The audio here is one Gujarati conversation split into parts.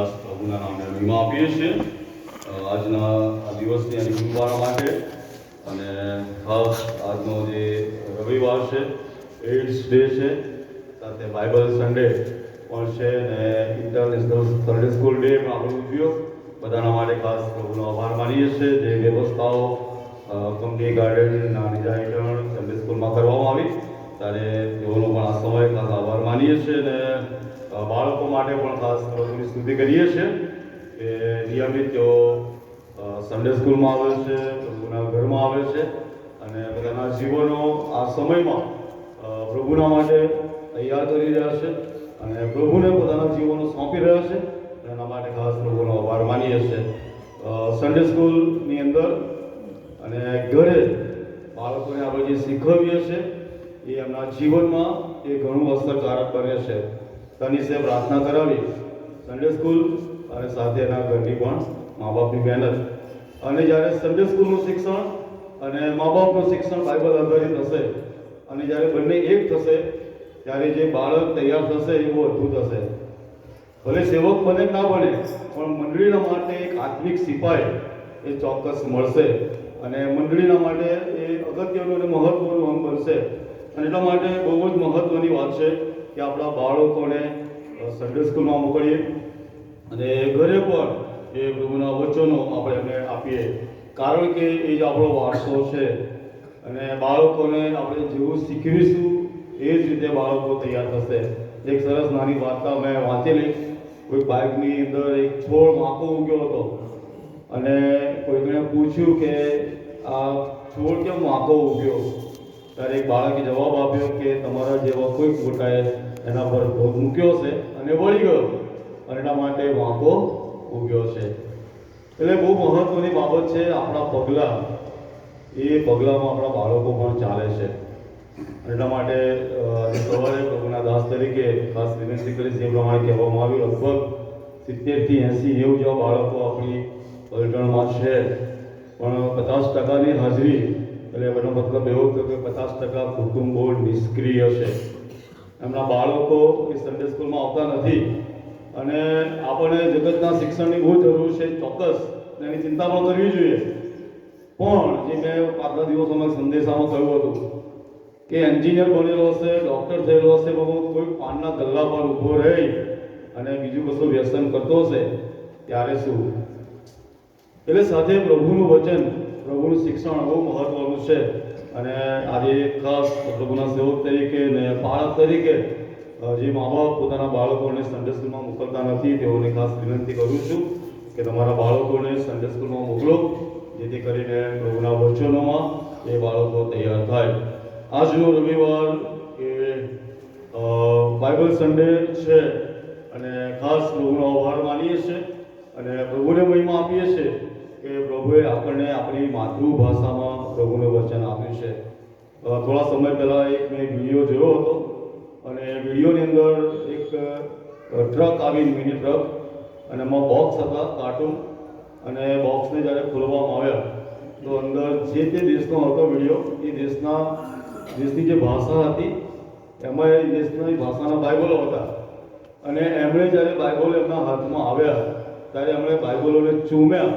ખાસ પ્રભુના નામે મહિમા આપીએ છીએ આજના આ દિવસની અને ગુરુવાર માટે. અને ખાસ આજનો જે રવિવાર છે, એઇડ્સ ડે છે, સાથે બાઇબલ સન્ડે પણ છે અને ઇન્ટરનેશનલ સન્ડે સ્કૂલ ડે પણ આપણે ઉજવ્યો. બધાના માટે ખાસ પ્રભુનો આભાર માનીએ છીએ. જે વ્યવસ્થાઓ કંપની ગાર્ડન નાની હેઠળ સન્ડે સ્કૂલમાં કરવામાં આવી ત્યારે તેઓનો પણ આ સમય ખાસ આભાર માનીએ છીએ. અને બાળકો માટે પણ ખાસ પ્રભુની સ્તુતિ કરીએ છીએ કે નિયમિત તેઓ સન્ડે સ્કૂલમાં આવે છે, પ્રભુના ઘરમાં આવે છે અને પોતાના જીવનો આ સમયમાં પ્રભુના માટે તૈયાર કરી રહ્યા છે અને પ્રભુને પોતાના જીવનો સોંપી રહ્યા છે. એના માટે ખાસ પ્રભુનો આભાર માનીએ છીએ. સન્ડે સ્કૂલની અંદર અને ઘરે બાળકોને આપણે જે શીખવીએ છીએ એ એમના જીવનમાં એ ઘણું અસરકારક બને છે. તેની પ્રાર્થના કરાવી સન્ડે સ્કૂલ અને સાથે એના ઘરની પણ મા બાપની મહેનત. અને જ્યારે સન્ડે સ્કૂલનું શિક્ષણ અને મા બાપનું શિક્ષણ બાઇબલ આધારિત હશે અને જ્યારે બંને એક થશે ત્યારે જે બાળક તૈયાર થશે એ બહુ અદ્ભુત હશે. ભલે સેવક બને ના બને પણ મંડળીના માટે એક આત્મિક સિપાઈ એ ચોક્કસ મળશે અને મંડળીના માટે એ અગત્યનું અને મહત્વનું અંગ બનશે. અને એટલા માટે બહુ જ મહત્વની વાત છે કે આપણા બાળકોને સન્ડે સ્કૂલમાં મોકલીએ અને ઘરે પણ એ પ્રભુના વચનો આપણે એમને આપીએ, કારણ કે એ જ આપણો વારસો છે. અને બાળકોને આપણે જેવું શીખવીશું એ જ રીતે બાળકો તૈયાર થશે. એક સરસ નાની વાર્તા મેં વાંચેલી. કોઈ બાઇકની અંદર એક છોડ માકો ઉગ્યો હતો અને કોઈને પૂછ્યું કે આ છોડ કેમ માકો ઉગ્યો? ત્યારે એક બાળકે જવાબ આપ્યો કે તમારા જેવા કોઈ મોટાએ એના પર ભોગ મૂક્યો છે અને વળી ગયો અને એના માટે વાંકો ઉગ્યો છે. એટલે બહુ મહત્વની બાબત છે. આપણા પગલાં એ પગલાંમાં આપણા બાળકો પણ ચાલે છે. એટલા માટે સવારે પ્રભુના દાસ તરીકે ખાસ વિનંતી કરીશ જે પ્રમાણે કહેવામાં આવ્યું લગભગ 70થી 80-90 જેવા બાળકો આપણી પલટણમાં છે, પણ 50%ની હાજરી એટલે એનો મતલબ એવો થયો કે 50% કુટુંબો નિષ્ક્રિય છે. એમના બાળકો એ સન્ડે સ્કૂલમાં આવતા નથી અને આપણને જગતના શિક્ષણની બહુ જરૂર છે, ચોક્કસ એની ચિંતા પણ કરવી જોઈએ. પણ જે મેં આગલા દિવસોમાં સંદેશામાં કહ્યું હતું કે એન્જિનિયર બનેલો હશે, ડૉક્ટર થયેલો હશે, કોઈ પાનના ગલ્લા પર ઊભો રહી અને બીજું કશું વ્યસન કરતો હશે ત્યારે શું? એટલે સાથે પ્રભુનું વચન, પ્રભુનું શિક્ષણ બહુ મહત્વનું છે. અને આજે ખાસ પ્રભુના સેવક તરીકે ને પાળક તરીકે જે મા બાપ પોતાના બાળકોને સન્ડે સ્કૂલમાં મોકલતા નથી તેઓને ખાસ વિનંતી કરું છું કે તમારા બાળકોને સન્ડે સ્કૂલમાં મોકલો, જેથી કરીને પ્રભુના વચનોમાં એ બાળકો તૈયાર થાય. આજનો રવિવાર એ બાઇબલ સન્ડે છે અને ખાસ પ્રભુનો આભાર માનીએ છીએ અને પ્રભુને મહિમા આપીએ છીએ કે પ્રભુએ આપણને આપણી માતૃભાષામાં પ્રભુનું વચન આપ્યું છે. થોડા સમય પહેલાં એક મેં વિડીયો જોયો હતો અને વિડીયોની અંદર એક ટ્રક આવી, મિની ટ્રક, અને એમાં બોક્સ હતા કાર્ટૂન, અને બોક્સને જ્યારે ખોલવામાં આવ્યા તો અંદર જે તે દેશનો હતો વિડીયો, એ દેશની જે ભાષા હતી એમાં એ દેશની ભાષાના બાઇબલો હતા. અને એમણે જ્યારે બાઇબલ એમના હાથમાં આવ્યા ત્યારે એમણે બાઇબલોને ચૂમ્યા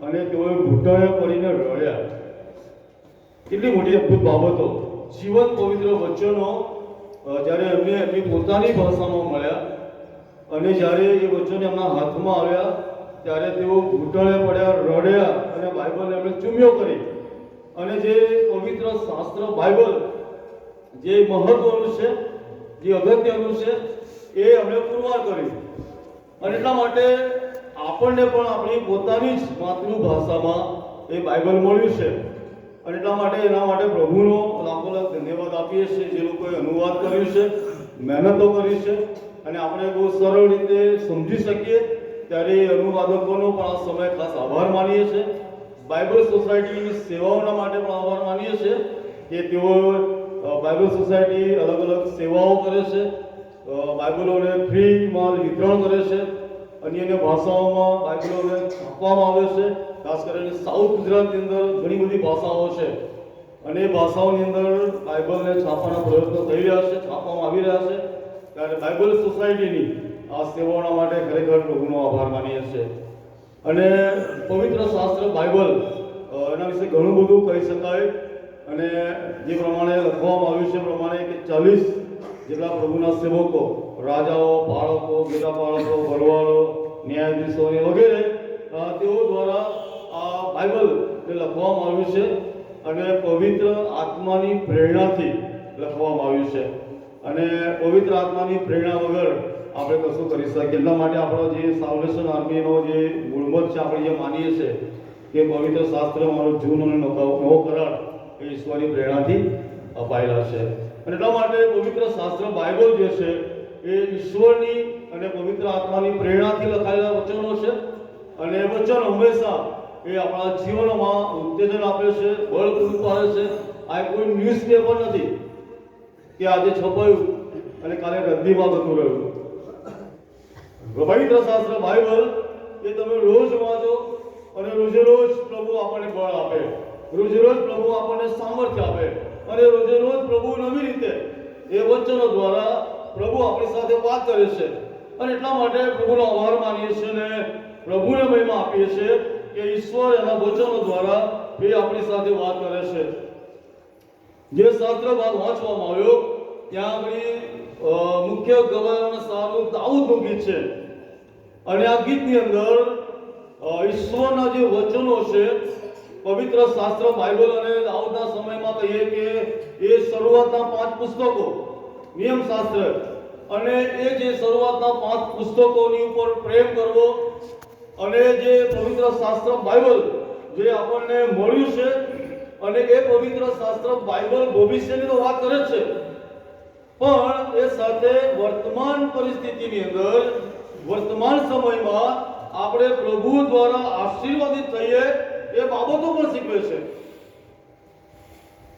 અને તેઓએ ઘૂંટણે પડીને રડ્યા. કેટલી મોટી અદ્ભુત બાબતો! જીવન પવિત્ર વચનો જ્યારે એમને એમની પોતાની ભાષામાં મળ્યા અને જ્યારે એ વચન એમના હાથમાં આવ્યા ત્યારે તેઓ ઘૂંટણે પડ્યા, રડ્યા અને બાઇબલ એમણે ચૂમ્યો કરી. અને જે પવિત્ર શાસ્ત્ર બાઇબલ જે મહત્વનું છે, જે અગત્યનું છે, એ એમણે પુરવાર કર્યું. અને એટલા માટે આપણને પણ આપણી પોતાની જ માતૃભાષામાં એ બાઇબલ મળ્યું છે. અને એટલા માટે એના માટે પ્રભુનો લાખો લાખ ધન્યવાદ આપીએ છીએ જે લોકોએ અનુવાદ કર્યું છે, મહેનતો કરી છે અને આપણે બહુ સરળ રીતે સમજી શકીએ ત્યારે એ અનુવાદકોનો પણ આ સમય ખાસ આભાર માનીએ છીએ. બાઇબલ સોસાયટીની સેવાઓના માટે પણ આભાર માનીએ છીએ કે તેઓ બાઇબલ સોસાયટી અલગ અલગ સેવાઓ કરે છે, બાઇબલોને ફ્રીમાં વિતરણ કરે છે, અન્ય ભાષાઓમાં બાઇબલોને છાપવામાં આવે છે. ખાસ કરીને સાઉથ ગુજરાતની અંદર ઘણી બધી ભાષાઓ છે અને એ ભાષાઓની અંદર બાઇબલને છાપવાના પ્રયત્નો થઈ રહ્યા છે, છાપવામાં આવી રહ્યા છે. ત્યારે બાઇબલ સોસાયટીની આ સેવાઓના માટે ખરેખર પ્રભુનો આભાર માનીએ છીએ. અને પવિત્ર શાસ્ત્ર બાઇબલ એના વિશે ઘણું બધું કહી શકાય. અને જે પ્રમાણે લખવામાં આવ્યું છે પ્રમાણે કે 40 જેટલા પ્રભુના સેવકો, રાજાઓ, પાળકો, ગીતા પાળકો, ભરવાડો, ન્યાયાધીશો વગેરે તેઓ દ્વારા આ બાઇબલ લખવામાં આવ્યું છે અને પવિત્ર આત્માની પ્રેરણાથી લખવામાં આવ્યું છે. અને પવિત્ર આત્માની પ્રેરણા વગર આપણે કશું કરી શકીએ. એટલા માટે આપણો જે સાલ્વેશન આર્મીનો જે મૂળમત છે, આપણે જે માનીએ છીએ કે પવિત્ર શાસ્ત્ર મારો જૂનો અને નવો કરાર એ ઈશ્વરની પ્રેરણાથી અપાયેલા છે. અને એટલા માટે પવિત્ર શાસ્ત્ર બાઇબલ જે છે એ ઈશ્વરની અને પવિત્ર આત્માની પ્રેરણાથી લખાયેલા વચનો છે. અને એ વચન હંમેશા એ આપણા જીવનમાં ઉત્તેજન આપે છે, બળ પૂરું પાડે છે. આ કોઈ ન્યૂઝપેપર નથી કે આજે છપાયું અને કાલે રદ્દીમાં જતું રહ્યું. પવિત્ર શાસ્ત્ર બાઇબલ એ તમે રોજ વાંચો અને રોજે રોજ પ્રભુ આપણને બળ આપે, રોજે રોજ પ્રભુ આપણને સામર્થ્ય આપે અને રોજે રોજ પ્રભુ નવી રીતે એ વચનો દ્વારા પ્રભુ આપણી સાથે વાત કરે છે. અને એટલા માટે પ્રભુનો આભાર માનીએ છીએ અને પ્રભુને મહિમા આપીએ છીએ કે ઈશ્વર એના વચનો દ્વારા એ આપણી સાથે વાત કરે છે. જે શાસ્ત્ર ભાગ વાંચવામાં આવ્યો ત્યાં આગળ મુખ્ય ગવાયોના સારું દાઉદનું ગીત છે. અને આ ગીતની અંદર ઈશ્વરના જે વચનો છે, પવિત્ર શાસ્ત્ર બાઇબલ અને દાઉદના સમયમાં કહીએ કે એ શરૂઆતના 5 પુસ્તકો, નિયમ શાસ્ત્ર, અને એ જે શરૂઆતના 5 પુસ્તકોની ઉપર પ્રેમ કરવો અને જે પવિત્ર શાસ્ત્ર બાઇબલ જે આપણને મળ્યું છે અને એ પવિત્ર શાસ્ત્ર બાઇબલ ભવિષ્યની તો વાત કરે છે, પણ એ સાથે વર્તમાન પરિસ્થિતિની અંદર વર્તમાન સમયમાં આપણે પ્રભુ દ્વારા આશીર્વાદિત થઈએ એ બાબતો પણ શીખવે છે.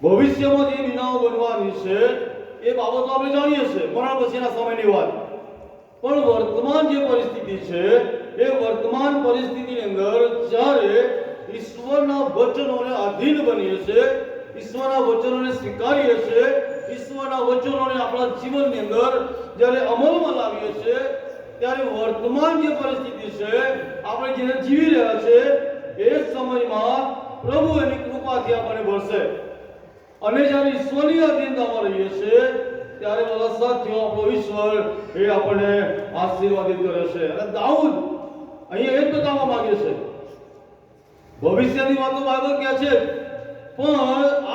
ભવિષ્યમાં જે વિનાઓ બનવાની છે એ બાબતો આપણે જાણીએ છીએ, મરણ પછીના સમયની વાત. પણ વર્તમાન જે પરિસ્થિતિ છે એ વર્તમાન પરિસ્થિતિની અંદર જ્યારે ઈશ્વરના વચનોને આધીન બનીએ છીએ, ઈશ્વરના વચનોને સ્વીકારીએ છીએ, ઈશ્વરના વચનોને આપણા જીવનની અંદર જ્યારે અમલમાં લાવીએ છીએ, ત્યારે વર્તમાન જે પરિસ્થિતિ છે આપણે જેને જીવી રહ્યા છે એ સમયમાં પ્રભુ એની કૃપાથી આપણને ભરશે. અને જ્યારે ઈશ્વરની અધીનતામાં રહીએ છીએ ત્યારે બધા સાથીઓ આપણો ઈશ્વર એ આપણને આશીર્વાદિત કરે છે. અને દાઉદ અહીંયા એ જ બતાવવા માંગે છે, ભવિષ્યની વાતો બાઇબલ કહે છે, પણ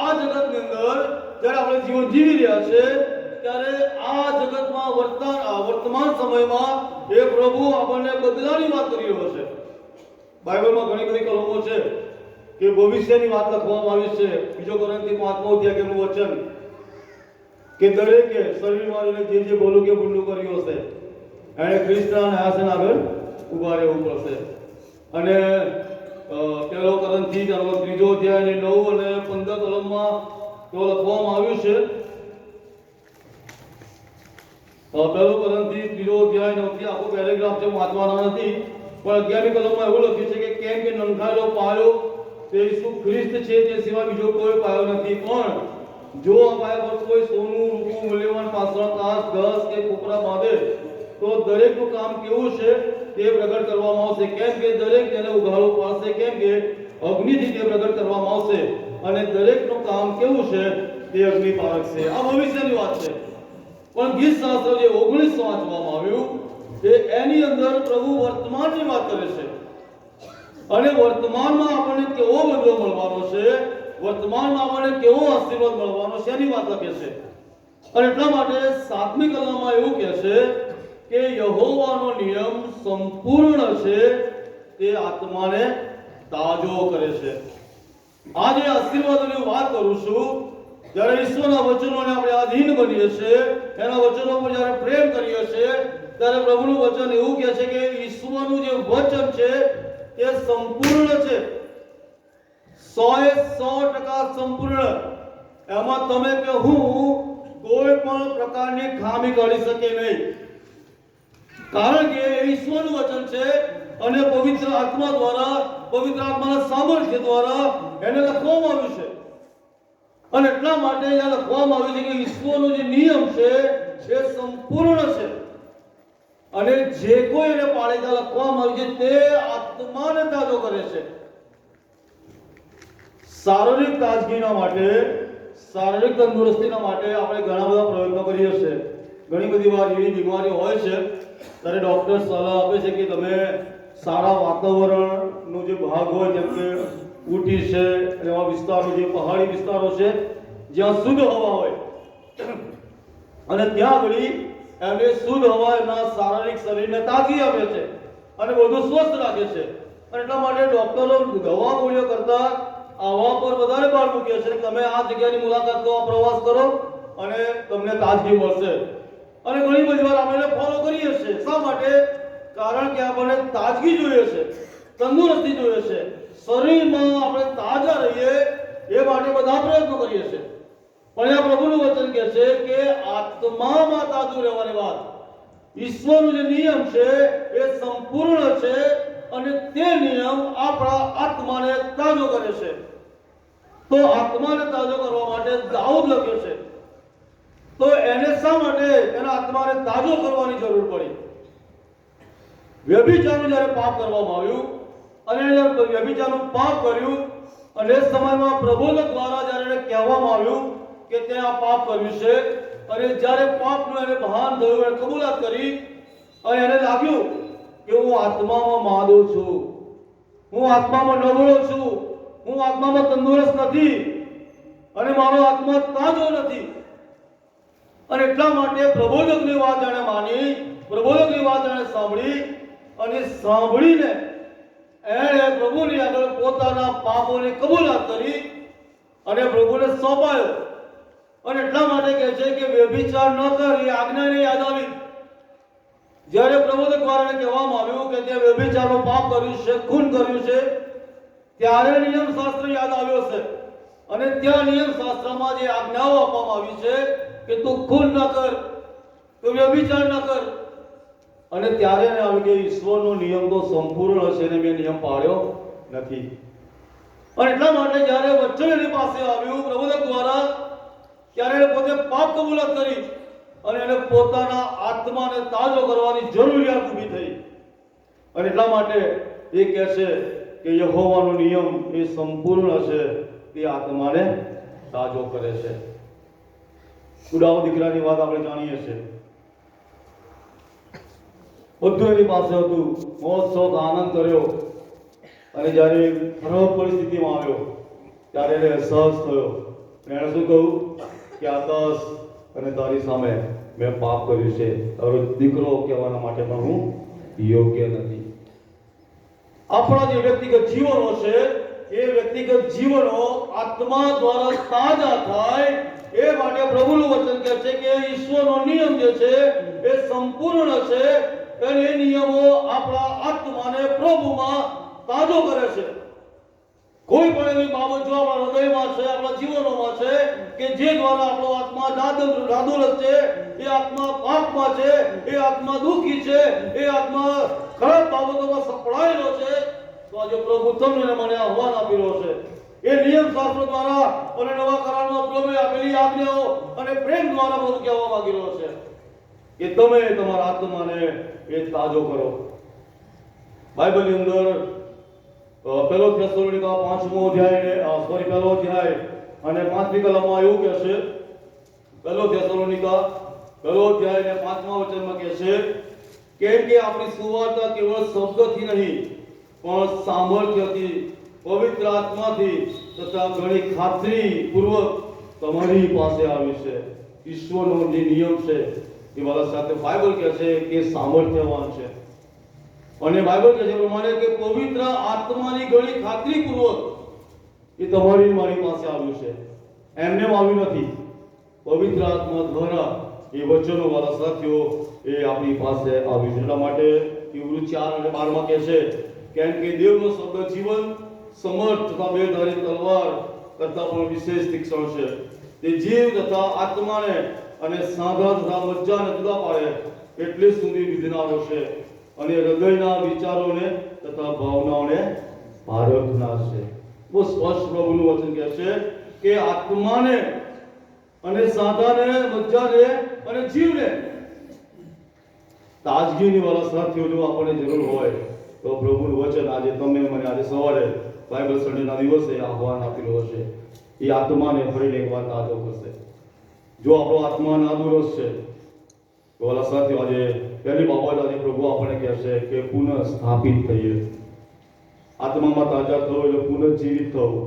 આ જગતની અંદર જ્યારે આપણે જીવન જીવી રહ્યા છે ત્યારે આ જગતમાં વર્તમાન સમયમાં એ પ્રભુ આપણને બદલાની વાત કરી રહ્યો છે. બાઇબલમાં ઘણી બધી કલમો છે કે ભવિષ્યની વાત લખવામાં આવી છે. 2 કોરિન્થી 5મો અધ્યાયનું વચન કે દરેકે શરીરમાં જે જે બોલું કે ભૂંડું કર્યું હશે એણે ખ્રિસ્તના ન્યાયાસન આગળ ઊભા રહેવું પડશે. અને 1 કોરિન્થી 3 અધ્યાય 9 અને 15 કલમમાં તો લખવામાં આવ્યું છે. 1 કોરિન્થી 3 અધ્યાય 9 થી આખો પેરેગ્રાફ છે, વાંચવાના નથી, પણ 11મી કલમમાં એવું લખ્યું છે કે કેમ કે નંખાયેલો પાયો તે ઈસુ ખ્રિસ્ત છે, તે સિવાય બીજો કોઈ પાયો નથી. પણ જો આ પાયા પર કોઈ સોનું, રૂપું, મૂલ્યવાન પાષાણ, કાચ, ઘસ કે કોપરા બાંધે તો દરેકનું કામ કેવું છે તે પ્રગટ કરવામાં આવશે. કેમ કે દરેક તેને ઉઘાડો પાડશે, કેમ કે અગ્નિથી તે પ્રગટ કરવામાં આવશે અને દરેકનું કામ કેવું છે તે અગ્નિ પારખશે. આ ભવિષ્યની વાત છે. પણ ગીત શાસ્ત્ર જે 19 વાંચવામાં આવ્યું તે એની અંદર પ્રભુ વર્તમાનની વાત કરે છે. અને વર્તમાનમાં આપણને કેવો બદલો મળવાનો છે, વર્તમાનમાં આપણને કેવો આશીર્વાદ મળવાનો છે એની વાત લખે છે. અને એટલા માટે 7મી કલમમાં એવું કહે છે કે યહોવાનો નિયમ સંપૂર્ણ છે, તે આત્માને તાજો કરે છે. આજે આશીર્વાદોની વાત કરું છું. જ્યારે ઈશ્વરના વચનોને આપણે આધીન બનીએ છીએ, એના વચનો પર જ્યારે પ્રેમ કરીએ છીએ, ત્યારે પ્રભુનું વચન એવું કહે છે કે ઈશ્વરનું જે વચન છે એ સંપૂર્ણ છે, 100% સંપૂર્ણ. એમાં તમે કે હું કોઈ પણ પ્રકારની ખામી કાઢી શકે નહીં, કારણ કે ઈશ્વરનું વચન છે અને પવિત્ર આત્મા દ્વારા, પવિત્ર આત્માના સામર્થ્ય દ્વારા એને લખવામાં આવ્યું છે. અને એટલા માટે અહીંયા લખવામાં આવ્યું છે કે ઈશ્વરનો જે નિયમ છે એ સંપૂર્ણ છે. અને જે કોઈ એને પાળે ત્યાં લખવામાં આવ્યું છે તે આત્માને તાજો કરે છે. શારીરિક તાજગીના માટે, શારીરિક તંદુરસ્તીના માટે આપણે ઘણા બધા પ્રયત્નો કરીએ છીએ. ઘણી બધી વાર એવી બીમારીઓ હોય છે ત્યારે ડૉક્ટર સલાહ આપે છે કે તમે સારા વાતાવરણનો જે ભાગ હોય, જેમ કે ઊટી છે, એવા વિસ્તારો, જે પહાડી વિસ્તારો છે જ્યાં શુદ્ધ હવા હોય, અને ત્યાં આગળ એમને શુદ્ધ હવા એમના શારીરિક શરીરને તાજગી આપે છે અને બધું સ્વસ્થ રાખે છે. અને એટલા માટે ડૉક્ટરો દવા ગોળીઓ કરતા આવા પર વધારે ભાર મૂકે છે. તમે આ જગ્યાની મુલાકાત લો, પ્રવાસ કરો અને તમને તાજગી મળશે. અને ઘણી બધી વાર આપણે ફોલો કરીએ છીએ. શા માટે? કારણ કે આપણને તાજગી જોઈએ છે, તંદુરસ્તી જોઈએ છે, શરીરમાં આપણે તાજા રહીએ એ માટે બધા પ્રયત્નો કરીએ છીએ. પણ આ પ્રભુનું વચન કહે છે કે આત્મામાં તાજું રહેવાની વાત, ઈશ્વરનો જે નિયમ છે એ સંપૂર્ણ છે અને તે નિયમ આપણા આત્માને તાજો કરે છે. તો આત્માને તાજો કરવા માટે દાઉદ લખે છે. તો એને શા માટે એના આત્માને તાજો કરવાની જરૂર પડી? વ્યભિચારનું જ્યારે પાપ કરવામાં આવ્યું અને જ્યારે વ્યભિચારનું પાપ કર્યું અને એ સમયમાં પ્રબોધક દ્વારા જ્યારે એને કહેવામાં આવ્યું કે તે આ પાપ કર્યું છે, અને જ્યારે પાપનું એને ભાન થયું, એને કબૂલાત કરી અને એને લાગ્યું કે હું આત્મામાં માંદો છું, હું આત્મામાં નબળો છું, હું આત્મામાં તંદુરસ્ત નથી અને મારો આત્મા તાજો નથી. અને એટલા માટે પ્રબોધકની વાત એણે માની, પ્રબોધકની વાત એણે સાંભળી અને સાંભળીને એણે પ્રભુની આગળ પોતાના પાપોની કબૂલાત કરી અને પ્રભુને સોંપાયો. અને એટલા માટે કહે છે કે વ્યભિચાર ન કર, એ આજ્ઞાને યાદ આવી. જ્યારે પ્રબોધક દ્વારા કહેવામાં આવ્યું કે તે વ્યભિચારનું પાપ કર્યું છે, ખૂન કર્યું છે, ત્યારે નિયમ શાસ્ત્ર યાદ આવ્યો છે. અને ત્યાં નિયમ શાસ્ત્રમાં જે આજ્ઞાઓ આપવામાં આવી છે કે તું ખૂન ન કર, તું વ્યભિચાર ન કર, અને ત્યારે એને આવ્યું કે ઈશ્વરનો નિયમ તો સંપૂર્ણ છે ને મેં નિયમ પાળ્યો નથી. અને એટલા માટે જ્યારે વચન એની પાસે આવ્યું પ્રબોધક દ્વારા, ત્યારે એને પોતે પાપ કબૂલાત કરી અને એને પોતાના આત્માને તાજો કરવાની જરૂરિયાત ઊભી થઈ. અને એટલા માટે એ કહે છે કે યહોવાનો નિયમ એ સંપૂર્ણ છે, તે આત્માને તાજો કરે છે. ઉડાવ દીકરાની વાત આપણે જાણીએ છીએ. બધું એની પાસે હતું, મોજ શોખ આનંદ કર્યો, અને જ્યારે ખરાબ પરિસ્થિતિમાં આવ્યો ત્યારે એને અહેસાસ થયો. એણે શું કહ્યું કે આકાશ અને તારી સામે મેં પાપ કર્યું છે, તારો દીકરો કહેવાના માટે પણ હું યોગ્ય નથી. આપણા જે વ્યક્તિગત જીવનો છે એ વ્યક્તિગત જીવનો આત્મા દ્વારા તાજા થાય એ માટે પ્રભુનું વચન કહે છે કે ઈશ્વરનો નિયમ જે છે એ સંપૂર્ણ છે અને એ નિયમો આપણા આત્માને પ્રભુમાં તાજો કરે છે. કોઈ પણ એવી બાબત જો આપણા હૃદયમાં છે, આપણા જીવનોમાં છે કે જે દ્વારા આપણો આત્મા નાદુરસ્ત છે, એ આત્મા પાપમાં છે, એ આત્મા દુઃખી છે, એ આત્મા ખરાબ બાબતોમાં સપડાયેલો છે, તો આજે પ્રભુ તમને મને આહ્વાન આપી રહ્યો છે. એ નિયમ શાસ્ત્ર દ્વારા અને નવા કરારમાં પ્રભુએ આપેલી આજ્ઞાઓ અને પ્રેમ દ્વારા પ્રભુ કહેવા માંગી રહ્યો છે કે તમે તમારા આત્માને એ તાજો કરો. બાઇબલની અંદર પહેલો થેસલોનિકા 5મો અધ્યાય પહેલો અધ્યાય અને 5મી કલમમાં એવું કહે છે, પહેલો થેસલોનિકા પહેલો અધ્યાય અને 5મા વચનમાં કહે છે કેમ કે આપણી સુવાર્તા કેવળ શબ્દથી નહીં પણ સામર્થ્યથી, પવિત્ર આત્માથી તથા ઘણી ખાતરી પૂર્વક તમારી પાસે આવી છે. ઈશ્વરનો જે નિયમ છે એ વાળા સાથે બાઇબલ કહે છે કે સામર્થ્યવાન છે. અને બાઇબલ કહે છે પ્રમાણે કે પવિત્ર આત્માની ઘણી ખાતરી પૂર્વક એ તમારી મારી પાસે આવ્યું છે. એમને આવ્યું નથી, પવિત્ર આત્મા દ્વારા એ વચનો વાળા સાથીઓ એ આપણી પાસે આવ્યું છે. એટલા માટે ઈબ્રુ 4 અને 12 કહે છે કેમ કે દેવનો શબ્દ જીવન, સમર્થ તથા બેધારી તલવાર કરતા પણ વિશેષ તીક્ષ્ણ છે. તે જીવ તથા આત્માને અને સાંધા તથા મજ્જાને જુદા પાડે એટલે સુધી વિધનારો છે અને હૃદયના વિચારોને તથા ભાવનાઓને પારખનાર છે. બહુ સ્પષ્ટ પ્રભુનું વચન કહે છે કે આત્માને અને સાંધાને, મજ્જાને અને જીવને તાજગીની વાળા સાથીઓ જો આપણને જરૂર હોય તો પ્રભુનું વચન આજે તમે મને આજે સવારે બાઇબલ સ્ટડીના દિવસે આહવાન આપેલું હશે. એ આત્માને ફરીને એકવાર તાજો કરશે. જો આપણો આત્મા નાદુરસ્ત છે તો વાળા સાથીઓ આજે પહેલી બાબત આજે પ્રભુ આપણને કહેશે કે પુનઃ સ્થાપિત થઈએ. આત્મામાં તાજા થવું એટલે પુનઃજીવિત થવું.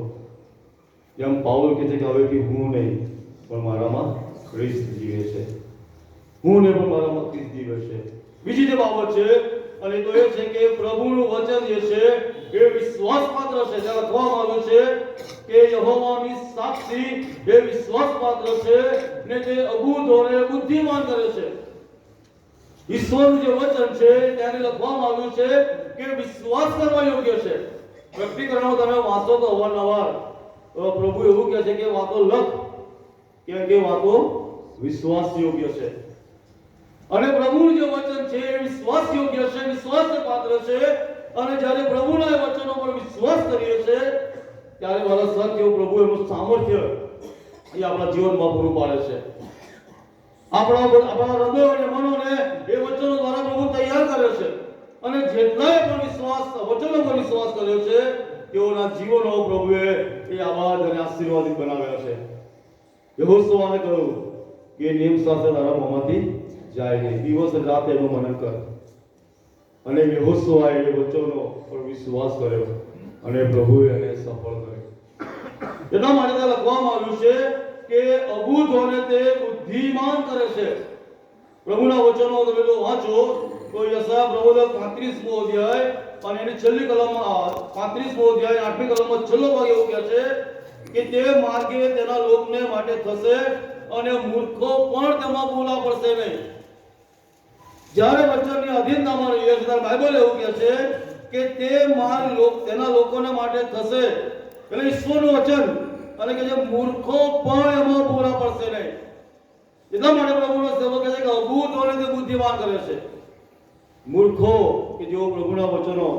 જેમ પાઉલ કહે છે કે હવેથી હું નહીં પણ મારામાં ખ્રિસ્ત જીવે છે. હું નહીં પણ મારામાં ખ્રિસ્ત જીવે છે. બીજી જે બાબત છે અને તો એ છે કે પ્રભુનું વચન જે છે એ વિશ્વાસપાત્ર છે. જ્યારે કહેવામાં આવ્યું છે કે યહોવાની સાક્ષી એ વિશ્વાસપાત્ર છે ને તે અબૂધોને બુદ્ધિમાન કરે છે. ઈશ્વરનું જે વચન છે ત્યારે લખવામાં આવ્યું છે કે વિશ્વાસ કરવા યોગ્ય છે. વ્યક્તિકરણો તમે વાંચો તો અવારનવાર તો પ્રભુ એવું કહે છે કે વાતો લખ કેમ કે વાતો વિશ્વાસ યોગ્ય છે. અને પ્રભુનું જે વચન છે એ વિશ્વાસ યોગ્ય છે, વિશ્વાસને પાત્ર છે. અને જ્યારે પ્રભુના એ વચનો પર વિશ્વાસ કરીએ છીએ ત્યારે મારા સાથીઓ પ્રભુ એનું સામર્થ્ય એ આપણા જીવનમાં પૂરું પાડે છે. આપણા હૃદય અને મનોને એ વચનો દ્વારા પ્રભુ તૈયાર કરે છે. અને જેટલાએ પણ વચનો પર વિશ્વાસ કર્યો છે તેઓના જીવનો પ્રભુએ એ આબાદ અને આશીર્વાદિત બનાવ્યા છે. યહોશુઆને કહ્યું કે નિયમ શાસ્ત્ર તારા મોંમાંથી જાય નહીં, દિવસ રાત એનું મનન કર. અને યહોશુઆએ એ વચનો પર વિશ્વાસ કર્યો અને પ્રભુએ એને સફળ કર્યો. એટલા માટે ત્યાં લખવામાં આવ્યું છે કે અબૂધોને તે બુદ્ધિમાન કરે છે. પ્રભુના વચનો તમે જો વાંચો તો યશાયા પ્રવચન 35મો અધ્યાય અને એની છેલ્લી કલમમાં 35મો અધ્યાય 8મી કલમમાં છેલ્લો ભાગ એવું કહે છે કે તે માર્ગે તેના લોકને માટે થશે અને મૂર્ખો પણ તેમાં ભૂલા પડશે નહીં. જ્યારે વચનની અધીનતામાં રહીએ છીએ ત્યારે બાઇબલ એવું કહે છે કે તે માર્ગ તેના લોકોને માટે થશે. એટલે ઈશ્વરનું વચન અને કે જે મૂર્ખો પણ એમાં ભૂલા પડશે નહીં. એટલા માટે પ્રભુનો સેવક કહે છે કે અબૂધોને તે બુદ્ધિમાન કરે છે. મૂર્ખો કે જેઓ પ્રભુના વચનો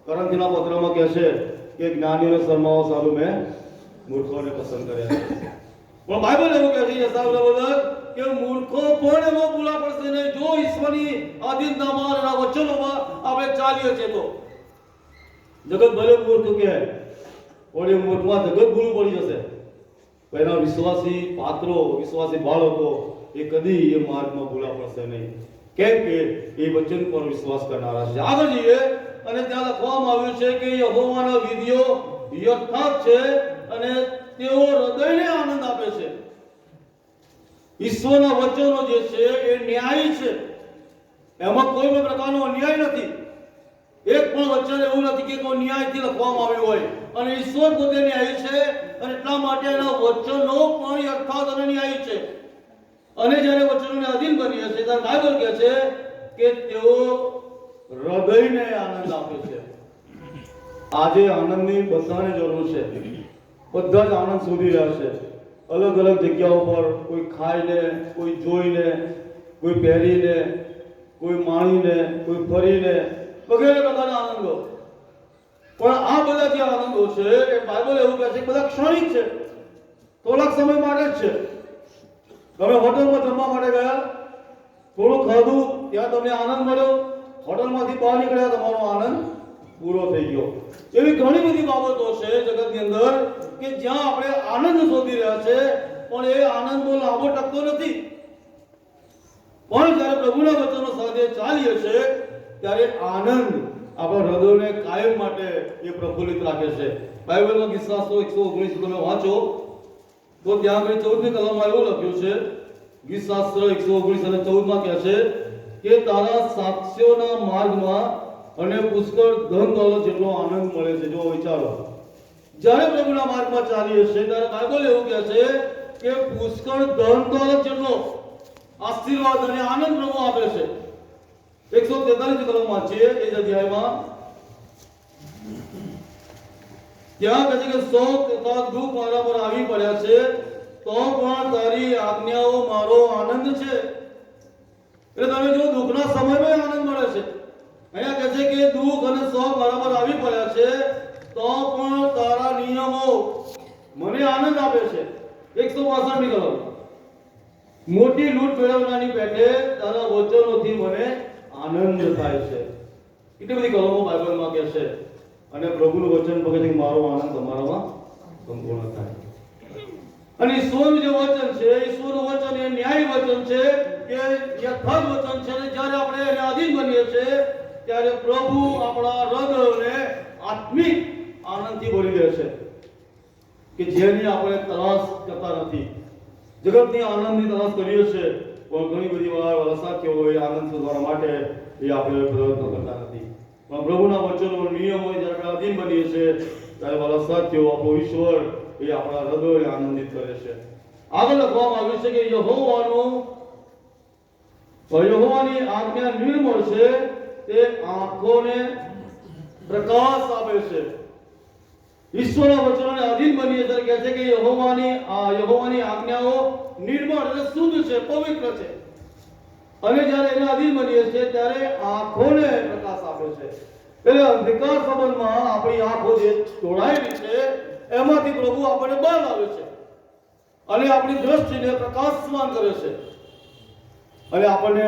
કરંથીના પત્રમાં કહે છે કે જ્ઞાનીઓને શરમાવવા સારું મેં મૂર્ખોને પસંદ કર્યા છે. પણ બાઇબલ એવું કહે છે યશાયા કે મૂર્ખો પણ એમાં ભૂલા પડશે નહીં જો ઈશ્વરની આધીનતામાં અને વચનોમાં આપણે ચાલીએ છીએ તો. જગત ભલે મૂર્ખ કહે પણ એ મૂર્ખમાં જગત ભૂલું પડી જશે. એના વિશ્વાસી પાત્રો, વિશ્વાસી બાળકો એ કદી એ માર્ગમાં ભૂલા પડશે નહીં. કેમ કે એ વચન પર વિશ્વાસ કરનારા છે. આગળ જઈએ અને ત્યાં લખવામાં આવ્યું છે કે યહોવાના વિધિઓ યથાર્થ છે અને તેઓ હૃદયને આનંદ આપે છે. ઈશ્વરના વચનો જે છે એ ન્યાયી છે. એમાં કોઈ પણ પ્રકારનો અન્યાય નથી. એક પણ વચન એવું નથી કે કોઈ ન્યાયથી લખવામાં આવ્યું હોય. અને ઈશ્વર પોતે ન્યાયી છે અને એટલા માટે એના વચનો પણ યથાર્થ અને ન્યાયી છે. અને જ્યારે વચનોને અધીન બનીએ છીએ ત્યારે બાઇબલ કહે છે કે તેઓ હૃદયને આનંદ આપે છે. આજે આનંદની બધાને જરૂર છે. બધા જ આનંદ શોધી રહ્યા છે. અલગ અલગ જગ્યાઓ પર કોઈ ખાઈને, કોઈ જોઈને, કોઈ પહેરીને, કોઈ માણીને, કોઈ ફરીને વગેરે પ્રકારના આનંદો. પણ આ બધા જે આનંદો છે એ બાઇબલ એવું કહે છે કે બધા ક્ષણિક છે, થોડાક સમય માટે જ છે. તમે હોટલમાં જમવા માટે ગયા, થોડું ખાધું, ત્યાં તમને આનંદ મળ્યો, હોટલમાંથી બહાર નીકળ્યા, તમારો આનંદ પૂરો થઈ ગયો. એવી ઘણી બધી બાબતો છે જગતની અંદર કે જ્યાં આપણે આનંદ શોધી રહ્યા છે પણ એ આનંદ બહુ લાંબો ટકતો નથી. પણ જ્યારે પ્રભુના વચનો સાથે ચાલીએ છીએ ત્યારે આનંદ આપણા હૃદયને કાયમ માટે એ પ્રફુલ્લિત રાખે છે. બાઇબલમાં ગીતશાસ્ત્રો 119 તમે વાંચો તો ત્યાં આગળ 14મી કલમમાં એવું લખ્યું છે. ગીતશાસ્ત્ર 119 અને 14માં કહે છે કે તારા સાક્ષીઓના માર્ગમાં અને પુષ્કળ ધન દોલત જેટલો આનંદ મળે છે. જો વિચારો, જ્યારે પ્રભુના માર્ગમાં ચાલીએ છીએ ત્યારે બાઇબલ એવું કહે છે કે પુષ્કળ ધન દોલત જેટલો આશીર્વાદ અને આનંદ પ્રભુ આપે છે. 143 કલમમાં છે એ જ અધ્યાયમાં ત્યાં કહે છે કે શોક તથા દુઃખ મારા પર આવી પડ્યા છે તો પણ તારી આજ્ઞાઓ મારો આનંદ છે. એટલે તમે જો દુઃખના સમયમાં આનંદ મળે છે. અહીંયા કહે છે કે દુઃખ અને શોક મારા પર આવી પડ્યા છે તો પણ તારા નિયમો મને આનંદ આપે છે. 162મી કલમ મોટી લૂંટ મેળવનારની પેટે તારા વચનોથી મને આનંદ થાય છે. એટલી બધી કલમો બાઇબલમાં કહે છે અને પ્રભુનું વચન કહે છે કે મારો આનંદ તમારામાં સંપૂર્ણ થાય. અને ઈશ્વરનું જે વચન છે, ઈશ્વરનું વચન એ ન્યાય વચન છે કે યથાર્થ વચન છે. અને જ્યારે આપણે એને આધીન બનીએ છીએ ત્યારે પ્રભુ આપણા હૃદયને આત્મિક આનંદથી ભરી દે છે કે જેની આપણે તલાશ કરતા નથી. જગતની આનંદની તલાશ કરીએ છીએ પણ ઘણી બધી વાર વરસાદીઓ હોય આનંદ શોધવા માટે એ આપણે પ્રયત્ન કરતા નથી. પણ પ્રભુના વચનો નિયમો જ્યારે આપણે આધીન બનીએ છીએ ત્યારે વરસાદીઓ આપણો ઈશ્વર એ આપણા હૃદયને આનંદિત કરે છે. આગળ લખવામાં આવ્યું છે કે યહોવાની આજ્ઞા નિર્મળ છે, તે આંખોને પ્રકાશ આપે છે. ઈશ્વરના વચનોને આધીન બનીએ ત્યારે કહે છે કે યહોવાની આજ્ઞાઓ નિર્મળ એટલે શુદ્ધ છે, પવિત્ર છે. અને જ્યારે એને આધીન બનીએ છીએ ત્યારે આંખોને પ્રકાશ આપે છે. એટલે અંધકાર સંબંધમાં આપણી આંખો જે તોડાયેલી છે એમાંથી પ્રભુ આપણને બહાર લાવે છે અને આપણી દ્રષ્ટિને પ્રકાશમાન કરે છે અને આપણને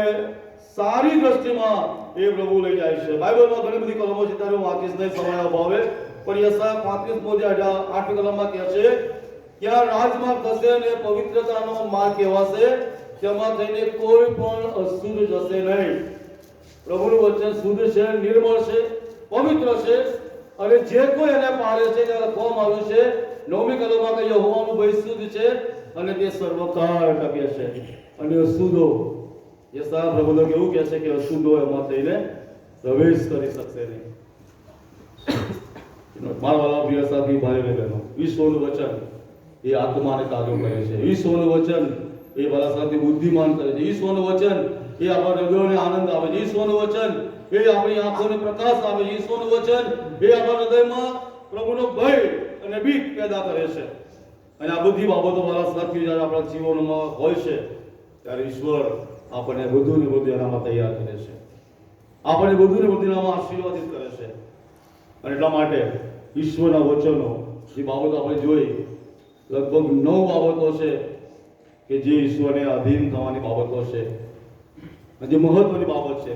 સારી દ્રષ્ટિમાં એ પ્રભુ લઈ જાય છે. બાઇબલમાં ઘણી બધી કલમો છે, ત્યારે હું વાંચીશ નહીં સમય અભાવે, પણ યશાયા 35:8 કલમમાં કહે છે કે આ રાજમાર્ગ થશે અને પવિત્રતાનો માર્ગ કહેવાશે, તેમાં થઈને કોઈ પણ અશુદ્ધ જશે નહીં. પ્રભુનું વચન શુદ્ધ છે, નિર્મળ છે, પવિત્ર છે અને જે કોઈ એને પાળે છે તે લખવામાં આવ્યું છે 9મી કલમમાં કે યહોવાનું ભય શુદ્ધ છે અને તે સર્વકાળ ટકે છે. અને અશુદ્ધો યશાયા પ્રભુ એવું કહે છે કે અશુદ્ધો એમાં થઈને પ્રવેશ કરી શકશે નહીં. મારા પ્રિય સાથી ભાઈ બહેનો, ઈશ્વરનું વચન એ આત્માને તાજો કરે છે. ઈશ્વરનું વચન એ મારા સાથે બુદ્ધિમાન કરે છે. ઈશ્વરનું વચન એ આપણા હૃદયને આનંદ આવે છે. ઈશ્વરનું વચન એ આપણી આંખોને પ્રકાશ આવે છે. ઈશ્વરનું વચન એ આપણા હૃદયમાં પ્રભુનો ભય અને બીક પેદા કરે છે. અને આ બધી બાબતો મારા સાથીઓ જ્યારે આપણા જીવનમાં હોય છે ત્યારે ઈશ્વર આપણને બધું ને બધું એનામાં તૈયાર કરે છે. આપણને બધું ને બધું એનામાં આશીર્વાદિત કરે છે. અને એટલા માટે ઈશ્વરના વચનો જે બાબતો આપણે જોઈ લગભગ 9 બાબતો છે કે જે ઈશ્વરને આધીન થવાની બાબતો છે. જે મહત્વની બાબત છે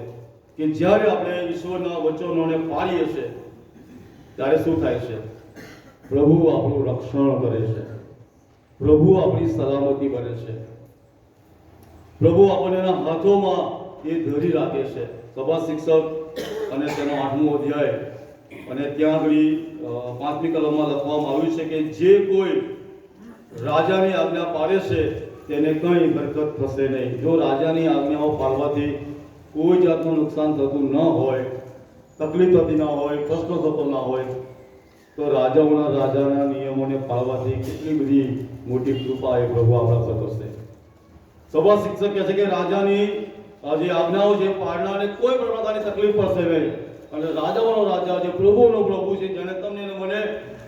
કે જ્યારે આપણે ઈશ્વરના વચનોને પાળીએ છીએ ત્યારે શું થાય છે? પ્રભુ આપણું રક્ષણ કરે છે, પ્રભુ આપણી સલામતી બને છે, પ્રભુ આપણને એના હાથોમાં એ ધરી રાખે છે. સભા શિક્ષક અને તેનો 8મો અધ્યાય અને ત્યાં આગળ 5મી કલમમાં લખવામાં આવ્યું છે કે જે કોઈ રાજાની આજ્ઞા પાળે છે તેને કંઈ હરકત થશે નહીં. જો રાજાની આજ્ઞાઓ પાળવાથી કોઈ જાતનું નુકસાન થતું ન હોય, તકલીફ થતી ન હોય, કષ્ટ થતો ન હોય, તો રાજાના નિયમોને પાળવાથી કેટલી બધી મોટી કૃપા એ પ્રભુ આપણા પર કરશે. સભા શિક્ષક કહે છે કે રાજાની જે આજ્ઞાઓ છે પાળનારને કોઈ પણ પ્રકારની તકલીફ પડશે નહીં. અને રાજાઓનો રાજા જે પ્રભુનો પ્રભુ છે, જેને તમને અને મને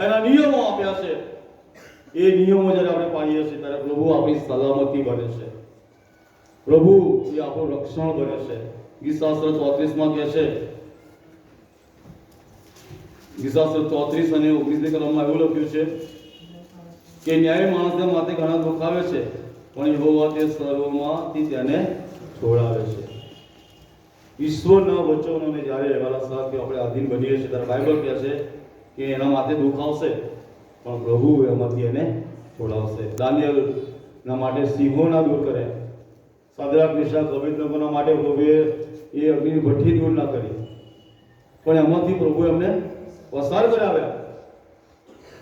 એના નિયમો આપ્યા છે, એ નિયમો જ્યારે આપણે પાળીએ છીએ ત્યારે પ્રભુ આપણી સલામતી બને છે, પ્રભુ એ આપણું રક્ષણ બને છે. ગીતશાસ્ત્ર 34માં કહે છે, ગીતશાસ્ત્ર 34 અને 19ની કલમમાં એવું લખ્યું છે કે ન્યાય માણસને માટે ઘણા દુઃખ આવે છે પણ યહોવા તે સર્વમાંથી તેને છોડાવે છે. ઈશ્વરના વચનોને જ્યારે મારા સાથે આપણે આધીન બનીએ છીએ ત્યારે બાઇબલ કહે છે કે એના માટે દુઃખ આવશે પણ પ્રભુ એમાંથી એને છોડાવશે. દાનિયેલના માટે સિંહોના દૂર કર્યા, સાદ્રાક મેશાક અબેદનગોના માટે પ્રભુએ એ અગ્નિની ભઠ્ઠી દૂર ના કરી પણ એમાંથી પ્રભુ એમને પસાર કરાવ્યા.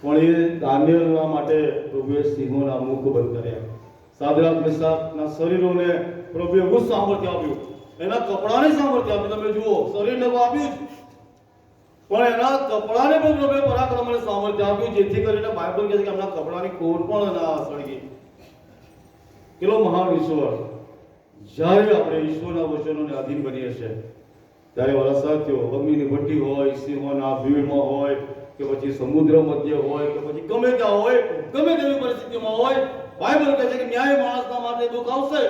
પણ એ દાનિયેલના માટે પ્રભુએ સિંહોના મુખ બંધ કર્યા. સાદ્રાક મેશાકના શરીરોને પ્રભુએ બહુ સામર્થ્ય આપ્યું, એના કપડાને સામર્થ્ય આપ્યું. તમે જુઓ, શરીરને તો આપ્યું જ પણ એના કપડાને પણ પ્રભુએ પરાક્રમ અને સામર્થ્ય આપ્યું, જેથી કરીને બાઇબલ કહે છે કે એમના કપડાની કોર પણ ના સળગી. કેટલો મહાન ઈશ્વર! જ્યારે આપણે ઈશ્વરના વચનોને આધીન બનીએ છીએ ત્યારે વાલા સાથીઓ, અગ્નિની ભઠ્ઠી હોય, સિંહોના ભીડમાં હોય કે પછી સમુદ્ર મધ્ય હોય કે પછી ગમે ત્યાં હોય, ગમે તેવી પરિસ્થિતિમાં હોય, બાઇબલ કહે છે કે ન્યાય માણસના માટે દુઃખ આવશે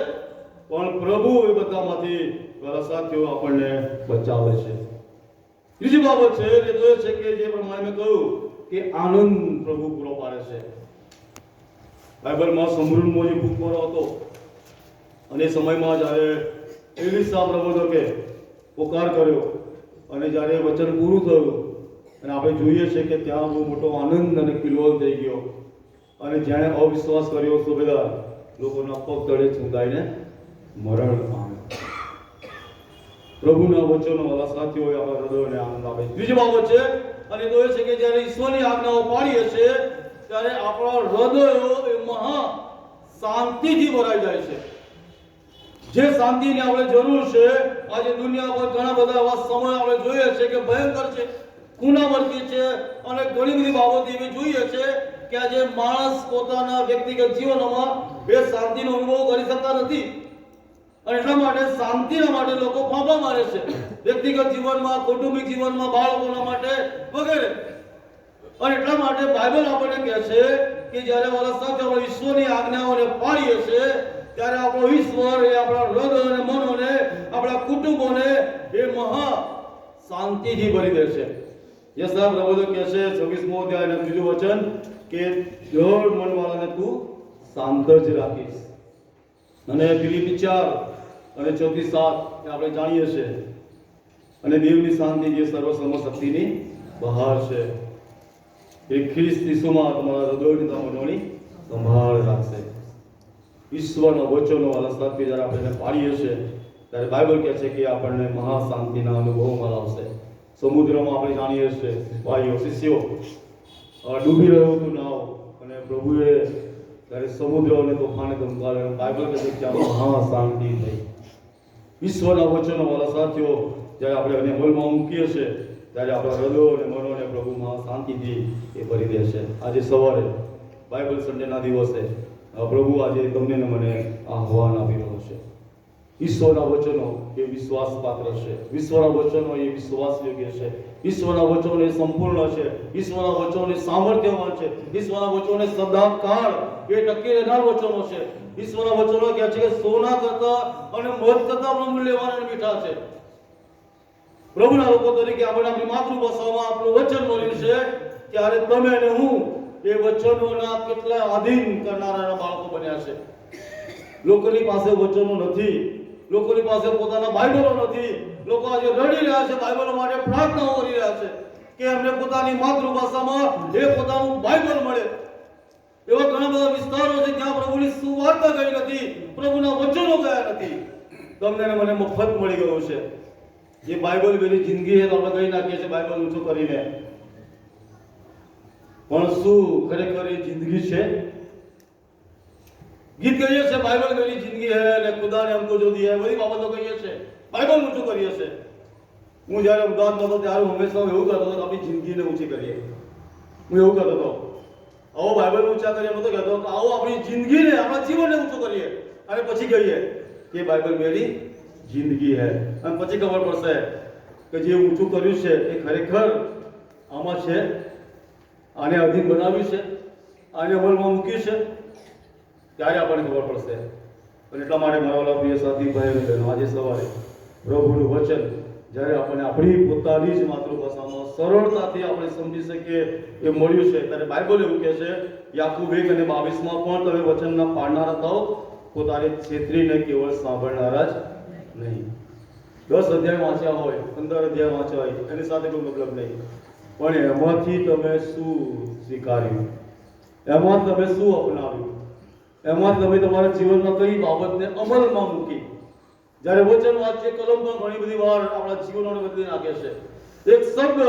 પણ પ્રભુ એ બધામાંથી વાલા સાથીઓ આપણને બચાવે છે. બીજી બાબત છે કે એ છે કે જે પ્રમાણે મેં કહ્યું કે આનંદ પ્રભુ પૂરો પાડે છે. બાઇબલમાં સમૃદ્ધનો જે ભૂખમરો હતો અને એ સમયમાં જ્યારે એલીશા પ્રબોધકે પોકાર કર્યો અને જ્યારે એ વચન પૂરું થયું અને આપણે જોઈએ છે કે ત્યાં બહુ મોટો આનંદ અને કિલ્લોલ થઈ ગયો અને જેણે અવિશ્વાસ કર્યો સુબેદાર લોકોના પગ તળે ચૂંટાઈને મરણ પામ્યો. પ્રભુના વચનો વાળા સાથીઓએ આપણા હૃદયોને આનંદ આપે. બીજી બાબત છે અને તો એ છે કે જ્યારે ઈશ્વરની આજ્ઞાઓ પાળીએ છીએ ત્યારે આપણા હૃદયો એ મહા શાંતિથી ભરાઈ જાય છે. જે શાંતિની આપણે જરૂર છે, આજે દુનિયા પર ઘણા બધા એવા સમય આપણે જોઈએ છે કે ભયંકર છે, ખૂનાવર્તી છે અને ઘણી બધી બાબતો એવી જોઈએ છે કે આજે માણસ પોતાના વ્યક્તિગત જીવનમાં એ શાંતિનો અનુભવ કરી શકતા નથી અને એટલા માટે શાંતિના માટે લોકો ફાંફા મારે છે, વ્યક્તિગત જીવનમાં, કૌટુંબિક જીવનમાં, બાળકોના માટે વગેરે. અને એટલા માટે બાઇબલ આપણને કહે છે કે જ્યારે વાલા સાથે આપણે ઈશ્વરની આજ્ઞાઓને પાળીએ છીએ ત્યારે આપણો ઈશ્વર એ આપણા હૃદય અને મનોને, આપણા કુટુંબોને એ મહા શાંતિથી ભરી દે છે. યશાયા પ્રભુ કહે છે 26મો અધ્યાયનું 3 વચન કે દ્રઢ મનવાળાને તું શાંત જ રાખીશ. અને ફિલિપી 4 અને 4-7 આપણે જાણીએ છીએ. અને દેવની શાંતિ જે સર્વસમ શક્તિની બહાર છે એ ખ્રિસ્ત ઈસુમાં તમારા હૃદયની મનોની સંભાળ રાખશે. ઈશ્વરના વચનો વાળા સાથે જ્યારે આપણે પાડીએ છીએ ત્યારે બાઇબલ કહે છે કે આપણને મહા શાંતિના અનુભવમાં લાવશે. સમુદ્રમાં આપણે જાણીએ છીએ ભાઈઓ શિષ્યો ડૂબી રહ્યું હતું નાવ અને પ્રભુએ ત્યારે સમુદ્ર અને તોફાને ધમકાવ્યો. બાઇબલ કહે છે કે ત્યાં મહા શાંતિ થઈ. ઈશ્વરના વચનો વાળા સાથીઓ જ્યારે આપણે એને અમલમાં મૂકીએ છીએ ત્યારે આપણા હૃદયો અને મનોને પ્રભુ મહા શાંતિથી એ ભરી દે છે. આજે સવારે બાઇબલ સન્ડેના દિવસે પ્રભુ આજે તમને ને મને આહ્વાન આપી રહ્યો છે. ઈશ્વરના વચનો એ વિશ્વાસપાત્ર છે, ઈશ્વરના વચનો એ વિશ્વાસયોગ્ય છે, ઈશ્વરના વચનો એ સંપૂર્ણ છે, ઈશ્વરના વચનો એ સામર્થ્યવાન છે, ઈશ્વરના વચનો એ સદાકાળ એ ટકી રહેનાર વચનો છે. ઈશ્વરના વચનો કહે છે કે સોના કરતા અને મધ કરતા પણ મૂલ્યવાન અને મીઠા છે. પ્રભુના લોકો તરીકે આપણે આપણી માતૃભાષામાં આપણું વચન મળ્યું છે ત્યારે તમે અને હું એ વચનોના કેટલા આધીન કરનારા બાળકો બન્યા છે. લોકોની પાસે વચનો નથી, લોકોની પાસે પોતાના બાઇબલો નથી. લોકો આજે રડી રહ્યા છે, બાઇબલો માટે પ્રાર્થનાઓ કરી રહ્યા છે કે એમને પોતાની માતૃભાષામાં એ પોતાનું બાઇબલ મળે. એવા ઘણા બધા વિસ્તારો છે જ્યાં પ્રભુની સુવાર્તા ગઈ નથી, પ્રભુના વચનો ગયા નથી. તમને ને મને મફત મળી ગયું છે. જે બાઇબલ વેલી જિંદગી છે તો આપણે કહી નાખીએ છીએ બાઇબલ ઊંચું કરીને, પણ શું ખરેખર એ જિંદગી છે? ગીત કહીએ છીએ બાઇબલ વેલી જિંદગી है અને खुदा ने हमको जो दिया है, બધી બાબતો કહીએ છીએ, બાઇબલ ઊંચું કરીએ છીએ. હું જ્યારે અમદાવાદમાં હતો ત્યારે હંમેશા એવું કરતો હતો કે આપણી જિંદગીને ઊંચી કરીએ. હું એવું કરતો હતો. આવો બાઇબલ ઊંચા કરીએ નતો કહેતો કે આવો આપણી જિંદગીને, આપણા જીવનને ઊંચું કરીએ અને પછી કહીએ કે બાઇબલ મેરી જિંદગી है. અને પછી ખબર પડશે કે જે ઊંચું કર્યું છે એ ખરેખર આમાં છે, આને અધીન બનાવ્યું છે, આને અમલમાં મૂક્યું છે, ત્યારે આપણને ખબર પડશે. અને એટલા માટે મારા વાલા પ્રિય સાથી ભાઈ અને બહેનો, આજે સવારે પ્રભુનું વચન જ્યારે આપણને આપણી પોતાની જ માતૃભાષામાં સરળતાથી આપણે સમજી શકીએ એ મળ્યું છે ત્યારે બાઇબલ એવું કહે છે યાકૂબ 1 અને 22માં પણ તમે વચનના પાડનારા થાઓ, પોતાને છેતરીને કેવળ સાંભળનારા જ નહીં. 10 અધ્યાય વાંચ્યા હોય, 15 અધ્યાય વાંચ્યા હોય એની સાથે કોઈ મતલબ નહીં, પણ એમાંથી તમે શું સ્વીકાર્યું, એમાં તમે શું અપનાવ્યું, એમાં તમે તમારા જીવનમાં કઈ બાબતને અમલમાં મૂકી. જ્યારે વચન વાંચીએ કલમ પણ ઘણી બધી વાર આપણા જીવનોને બદલી નાખે છે. એક શબ્દ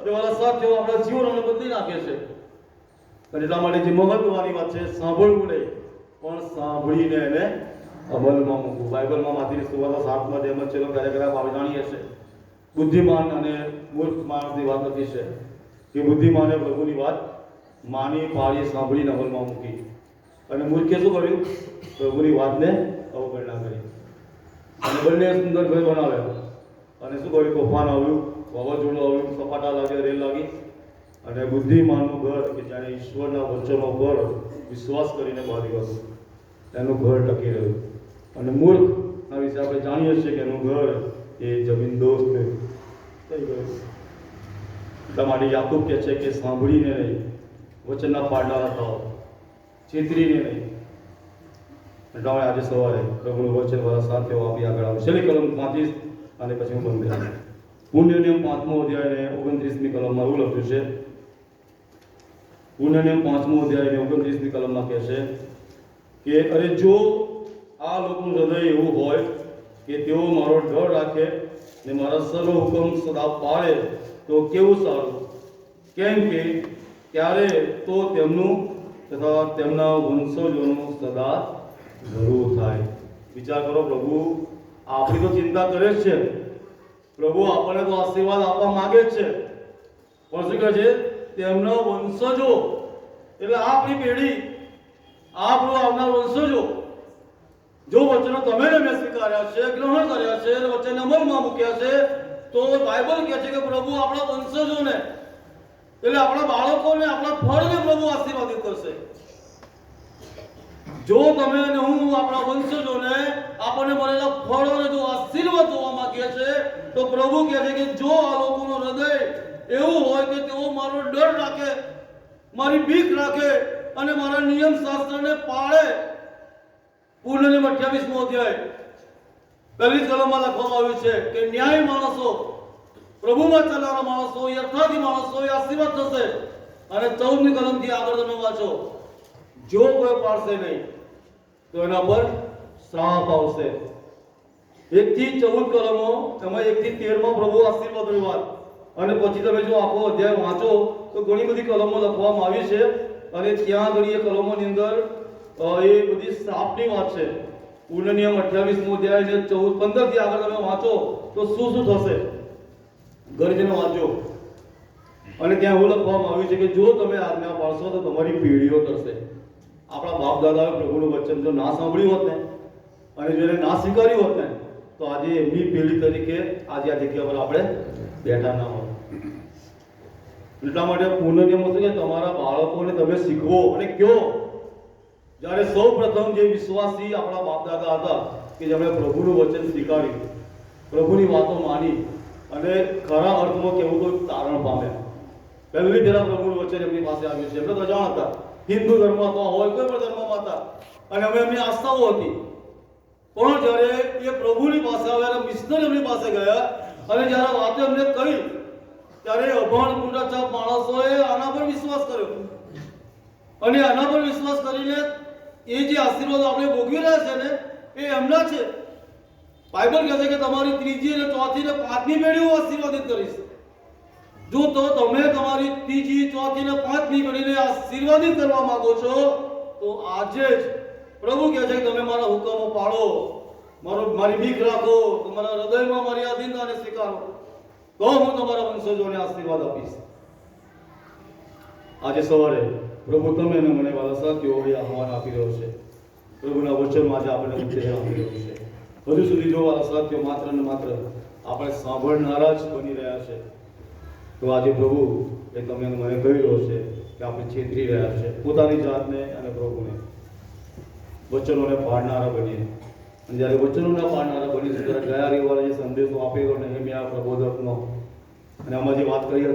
એવાના સાથીઓ આપણા જીવનોને બદલી નાખે છે. અને એટલા માટે જે મહત્વની વાત છે સાંભળવું નહીં પણ સાંભળીને એને અમલમાં મૂકવું. બાઇબલમાં માથીની સુવાર્તા 7મા અધ્યાયમાં છેલ્લો પેરેગ્રાફ આપણે જાણીએ છીએ. બુદ્ધિમાન અને મૂર્ખ માણસની વાત નથી છે કે બુદ્ધિમાને પ્રભુની વાત માની પાળી સાંભળીને અમલમાં મૂકી અને મૂર્ખે શું કર્યું? પ્રભુની વાતને અવગણના કરી અને બંને સુંદર ઘર બનાવ્યા અને શું કર્યું? તોફાન આવ્યું, વાવાઝોડું આવ્યું, સપાટા લાગ્યા, રેલ લાગી અને બુદ્ધિમાનનું ઘર કે જાણે ઈશ્વરના વચનો પર વિશ્વાસ કરીને બાંધ્યું હતું એનું ઘર ટકી રહ્યું. અને મૂર્ખના વિશે આપણે જાણીએ છીએ કે એનું ઘર એ જમીનદોસ્ત થઈ ગયું. એટલા માટે યાકૂબ કહે છે કે સાંભળીને નહીં, વચનના પાડનારા થાઓ, છેતરીને નહીં. એટલા માટે આજે સવારે પ્રભુનું વચન વાળા સાથીઓ આપી આગળ આવે. છેલ્લી કલમ 35 અને પછી હું બંધ કરીશ. પુણ્ય નિયમ 5મો અધ્યાય ને 29મી કલમમાં એવું લખ્યું છે. પુણ્ય નિયમ 5મો અધ્યાય ને 29મી કલમમાં કહે છે કે અરે જો આ લોકોનું હૃદય એવું હોય કે તેઓ મારો ડર રાખે ને મારા સર્વ હુકમ સદા પાળે તો કેવું સારું, કેમ કે ત્યારે તો તેમનું તથા તેમના વંશજોનું સદા જરૂર થાય. વિચાર કરો, પ્રભુ આપણી તો ચિંતા કરે જ છે, પ્રભુ આપણને તો આશીર્વાદ આપવા માંગે જ છે, પણ શું કહે છે? તેમના વંશજો એટલે આપણી પેઢી, આપણો આવનાર વંશજો જો વચનો તમે ને મેં સ્વીકાર્યા છે, ગ્રહણ કર્યા છે, વચન અમલમાં મૂક્યા છે, તો બાઇબલ કહે છે કે પ્રભુ આપણા વંશજોને એટલે આપણા બાળકોને, આપણા ફળને પ્રભુ આશીર્વાદિત કરશે. જો તમે અને હું આપણા વંશજોને આપણને મળેલા ફળોને જો આશીર્વાદ જોવા માંગીએ છે, તો પ્રભુ કહે છે કે જો આ લોકોનું હૃદય એવું હોય કે તેઓ મારો ડર રાખે, મારી બીક રાખે અને મારા નિયમ શાસ્ત્રને પાળે. પુણ્ય નિયમ 28મો અધ્યાય પહેલી કલમમાં લખવામાં આવ્યું છે કે ન્યાયી માણસો, પ્રભુમાં ચાલનારા માણસો, યથાર્થી માણસો એ આશીર્વાદ થશે. અને 14મી કલમથી આગળ તમે વાંચો, જો કોઈ પાળશે નહીં તો એના પર શ્રાપ આવશે. 1 થી 14 કલમો, એમાં 1 થી 13માં પ્રભુ આશીર્વાદની વાત, અને પછી તમે જો આખો અધ્યાય વાંચો તો ઘણી બધી કલમો લખવામાં આવી છે, અને ત્યાં ઘણી એ કલમોની અંદર એ બધી શ્રાપની વાત છે. પુણ્ય નિયમ 28મો અધ્યાય ને 15 થી આગળ તમે વાંચો તો શું શું થશે, ઘરે જઈને વાંચો. અને ત્યાં એવું લખવામાં આવ્યું છે કે જો તમે આજ્ઞા પાળશો તો તમારી પેઢીઓ કરશે. આપણા બાપ દાદાએ પ્રભુનું વચન જો ના સાંભળ્યું હોત ને, અને જો એને ના સ્વીકાર્યું હોત ને, તો આજે એમની પેઢી તરીકે આજે આ જગ્યા પર આપણે બેઠા ના હોત. એટલા માટે પુણ્ય નિયમ છે કે તમારા બાળકોને તમે શીખવો અને કહો. જ્યારે સૌ પ્રથમ જે વિશ્વાસી આપણા બાપ દાદા હતા કે જેમણે પ્રભુનું વચન સ્વીકાર્યું, પ્રભુની વાતો માની અને ખરા અર્થમાં કેવું તો તારણ પામ્યા. પહેલી જરા પ્રભુનું વચન એમની પાસે આવ્યું છે. એમને તો જાણ હતા, હિન્દુ ધર્મમાં તો હોય, કોઈ પણ ધર્મમાં હતા, અને અમે એમની આસ્થાઓ હતી. પણ જ્યારે એ પ્રભુની પાસે આવ્યા, મિશનરી એમની પાસે ગયા અને જ્યારે વાતો એમને કહી, ત્યારે અભણ કુંડાચાપ માણસોએ આના પર વિશ્વાસ કર્યો. અને આના પર વિશ્વાસ કરીને એ જે આશીર્વાદ આપણે ભોગવી રહ્યા છે ને, એ એમના છે. બાઇબલ કહે છે કે તમારી ત્રીજી અને ચોથી ને પાંચમી પેઢી હું આશીર્વાદિત કરીશ. જો તો તમે તમારી ત્રીજી, ચોથી ને પાંચમી પેઢીને આશીર્વાદિત કરવા માંગો છો, તો આજે જ પ્રભુ કહે છે કે તમે મારા હુકમો પાળો, મારી બીક રાખો, તમારા હૃદયમાં મારી આધીનતાને સ્વીકારો, તો હું તમારા વંશજોને આશીર્વાદ આપીશ. આજે સવારે પ્રભુ તમે અને મને વાલા સાથીઓ એ આહવાન આપી રહ્યો છે. પ્રભુના વચનમાં આજે આપણે ઉત્તેજન આપી રહ્યો છે. હજુ સુધી જો વાલા સાથીઓ માત્ર ને માત્ર આપણે સાંભળનારા જ બની રહ્યા છે, તો આજે પ્રભુ એ તમે મને કહી રહ્યો છે કે આપણે છેતરી રહ્યા છે પોતાની જાતને અને પ્રભુને. વચનોને પાળનારા બનીએ, અને જ્યારે વચનોના પાળનારા બનીશું ત્યારે ગયા રવિવારે જે સંદેશો આપેલો નહેમ્યા પ્રબોધકનો, અને આમાં જે વાત કરી હતી